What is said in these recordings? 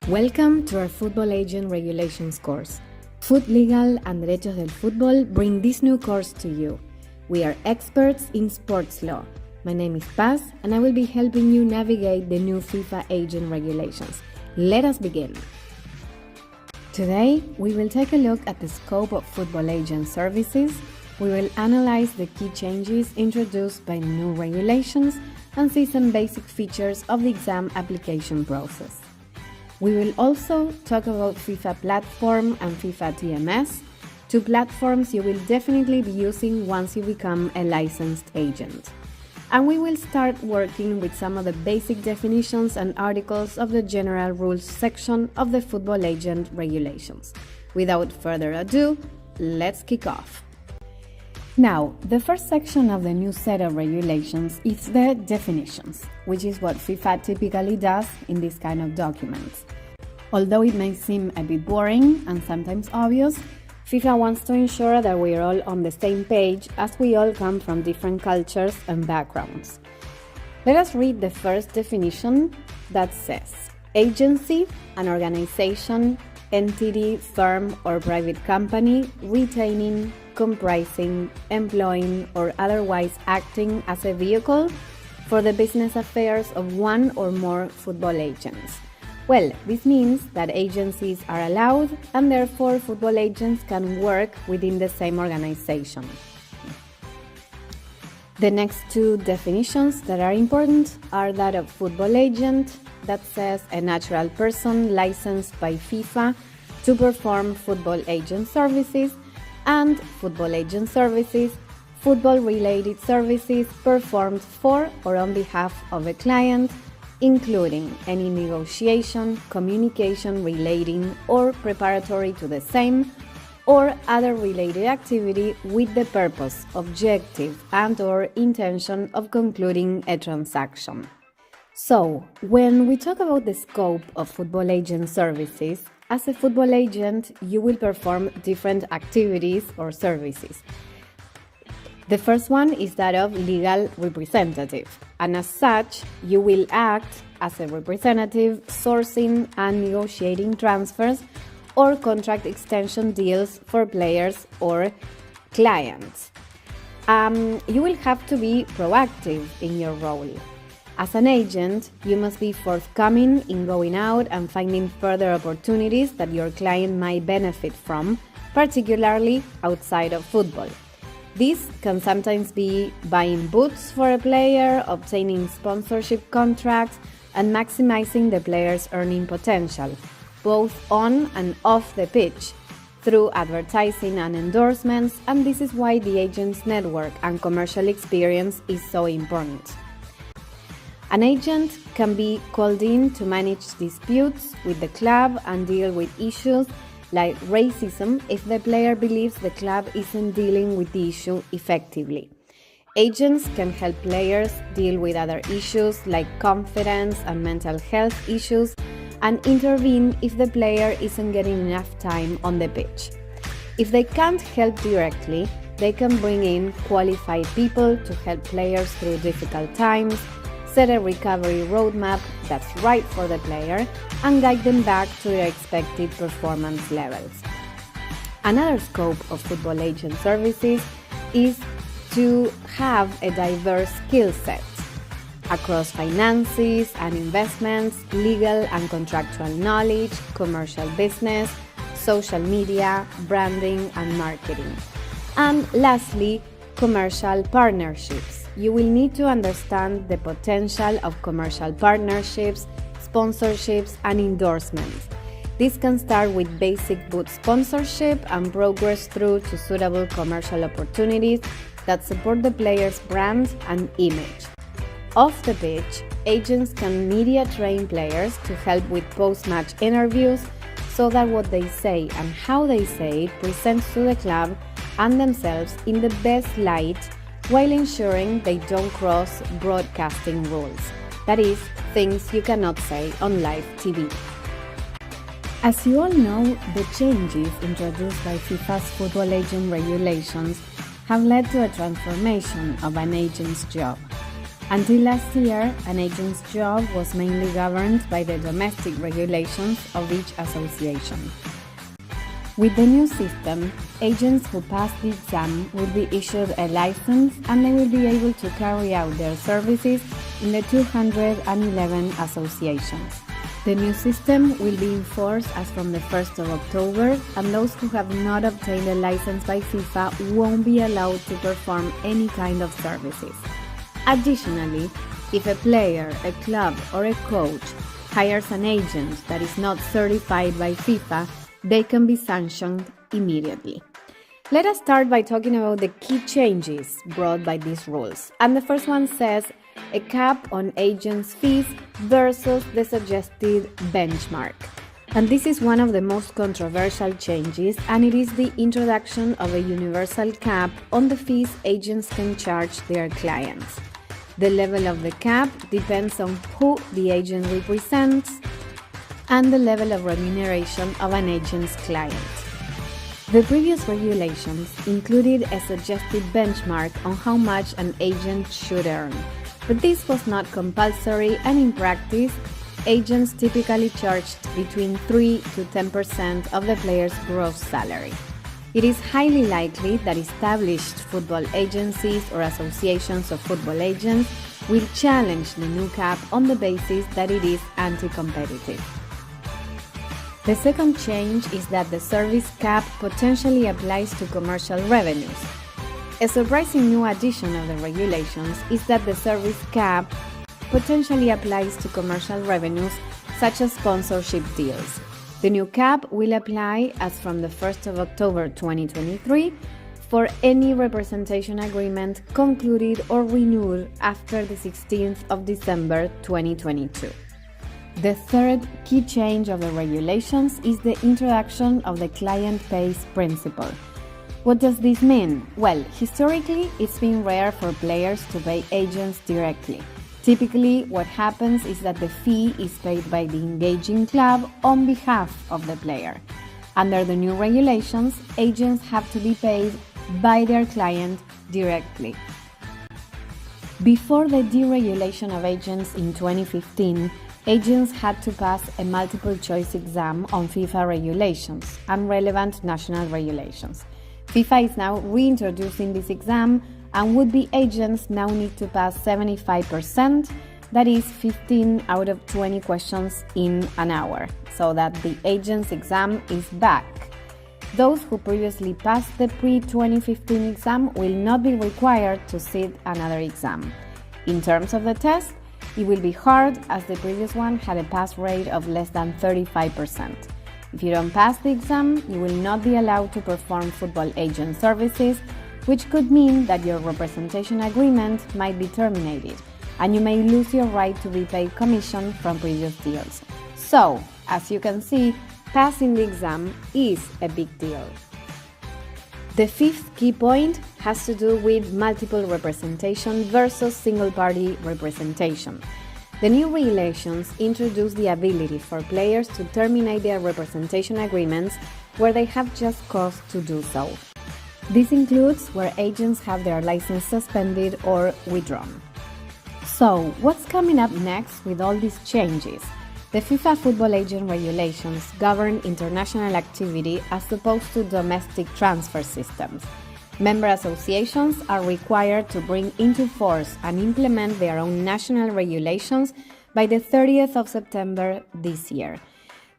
Welcome to our Football Agent Regulations course. Foot Legal and Derechos del Fútbol bring this new course to you. We are experts in sports law. My name is Paz and I will be helping you navigate the new FIFA Agent Regulations. Let us begin. Today, we will take a look at the scope of football agent services. We will analyze the key changes introduced by the new regulations and see some basic features of the exam application process. We will also talk about FIFA Platform and FIFA TMS, two platforms you will definitely be using once you become a licensed agent. And we will start working with some of the basic definitions and articles of the General Rules section of the Football Agent Regulations. Without further ado, let's kick off. Now, the first section of the new set of regulations is the definitions, which is what FIFA typically does in this kind of documents. Although it may seem a bit boring and sometimes obvious, FIFA wants to ensure that we are all on the same page as we all come from different cultures and backgrounds. Let us read the first definition that says, agency, an organization, entity, firm, or private company retaining, comprising, employing, or otherwise acting as a vehicle for the business affairs of one or more football agents. Well, this means that agencies are allowed and therefore football agents can work within the same organization. The next two definitions that are important are that of football agent, that says a natural person licensed by FIFA to perform football agent services, and football agent services, football-related services performed for or on behalf of a client, including any negotiation, communication relating or preparatory to the same, or other related activity with the purpose, objective, and/or intention of concluding a transaction. So, when we talk about the scope of football agent services, as a football agent, you will perform different activities or services. The first one is that of legal representative, and as such, you will act as a representative sourcing and negotiating transfers or contract extension deals for players or clients. You will have to be proactive in your role. As an agent, you must be forthcoming in going out and finding further opportunities that your client might benefit from, particularly outside of football. This can sometimes be buying boots for a player, obtaining sponsorship contracts, and maximizing the player's earning potential, both on and off the pitch, through advertising and endorsements, and this is why the agent's network and commercial experience is so important. An agent can be called in to manage disputes with the club and deal with issues like racism if the player believes the club isn't dealing with the issue effectively. Agents can help players deal with other issues like confidence and mental health issues and intervene if the player isn't getting enough time on the pitch. If they can't help directly, they can bring in qualified people to help players through difficult times, set a recovery roadmap that's right for the player, and guide them back to their expected performance levels. Another scope of football agent services is to have a diverse skill set across finances and investments, legal and contractual knowledge, commercial business, social media, branding and marketing. And lastly, commercial partnerships. You will need to understand the potential of commercial partnerships, sponsorships, and endorsements. This can start with basic boot sponsorship and progress through to suitable commercial opportunities that support the player's brand and image. Off the pitch, agents can media train players to help with post-match interviews so that what they say and how they say it presents to the club and themselves in the best light while ensuring they don't cross broadcasting rules. That is, things you cannot say on live TV. As you all know, the changes introduced by FIFA's football agent regulations have led to a transformation of an agent's job. Until last year, an agent's job was mainly governed by the domestic regulations of each association. With the new system, agents who pass the exam will be issued a license and they will be able to carry out their services in the 211 associations. The new system will be enforced as from the 1st of October, and those who have not obtained a license by FIFA won't be allowed to perform any kind of services. Additionally, if a player, a club, or a coach hires an agent that is not certified by FIFA, they can be sanctioned immediately. Let us start by talking about the key changes brought by these rules. And the first one says a cap on agents' fees versus the suggested benchmark. And this is one of the most controversial changes, and it is the introduction of a universal cap on the fees agents can charge their clients. The level of the cap depends on who the agent represents and the level of remuneration of an agent's client. The previous regulations included a suggested benchmark on how much an agent should earn, but this was not compulsory, and in practice, agents typically charged between 3 to 10% of the player's gross salary. It is highly likely that established football agencies or associations of football agents will challenge the new cap on the basis that it is anti-competitive. The second change is that the service cap potentially applies to commercial revenues. A surprising new addition of the regulations is that the service cap potentially applies to commercial revenues such as sponsorship deals. The new cap will apply as from the 1st of October 2023 for any representation agreement concluded or renewed after the 16th of December 2022. The third key change of the regulations is the introduction of the client pays principle. What does this mean? Well, historically, it's been rare for players to pay agents directly. Typically, what happens is that the fee is paid by the engaging club on behalf of the player. Under the new regulations, agents have to be paid by their client directly. Before the deregulation of agents in 2015, agents had to pass a multiple-choice exam on FIFA regulations and relevant national regulations. FIFA is now reintroducing this exam, and would-be agents now need to pass 75%, that is 15 out of 20 questions in an hour, so that the agent's exam is back. Those who previously passed the pre-2015 exam will not be required to sit another exam. In terms of the test, it will be hard, as the previous one had a pass rate of less than 35%. If you don't pass the exam, you will not be allowed to perform football agent services, which could mean that your representation agreement might be terminated, and you may lose your right to repay commission from previous deals. So, as you can see, passing the exam is a big deal. The fifth key point has to do with multiple representation versus single-party representation. The new regulations introduce the ability for players to terminate their representation agreements where they have just cause to do so. This includes where agents have their license suspended or withdrawn. So, what's coming up next with all these changes? The FIFA football agent regulations govern international activity as opposed to domestic transfer systems. Member associations are required to bring into force and implement their own national regulations by the 30th of September this year.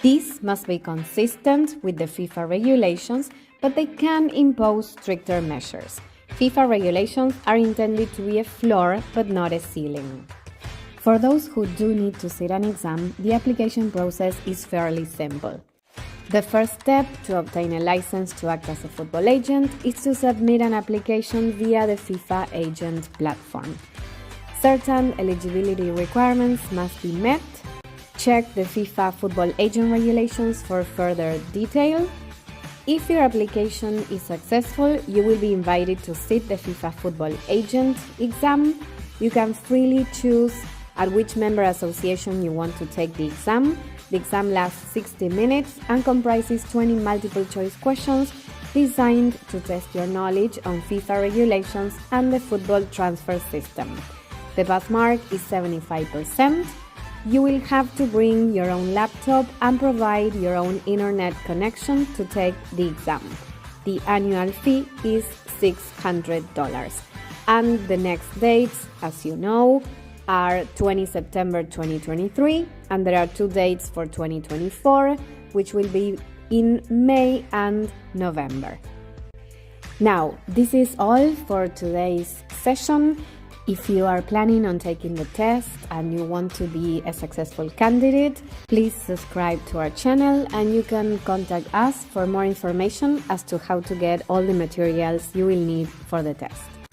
These must be consistent with the FIFA regulations, but they can impose stricter measures. FIFA regulations are intended to be a floor, but not a ceiling. For those who do need to sit an exam, the application process is fairly simple. The first step to obtain a license to act as a football agent is to submit an application via the FIFA agent platform. Certain eligibility requirements must be met. Check the FIFA football agent regulations for further detail. If your application is successful, you will be invited to sit the FIFA football agent exam. You can freely choose at which member association you want to take the exam. The exam lasts 60 minutes and comprises 20 multiple-choice questions designed to test your knowledge on FIFA regulations and the football transfer system. The pass mark is 75%. You will have to bring your own laptop and provide your own internet connection to take the exam. The annual fee is $600. And the next dates, as you know, are 20 September 2023, and there are 2 dates for 2024, which will be in May and November. Now, this is all for today's session. If you are planning on taking the test and you want to be a successful candidate, please subscribe to our channel and you can contact us for more information as to how to get all the materials you will need for the test.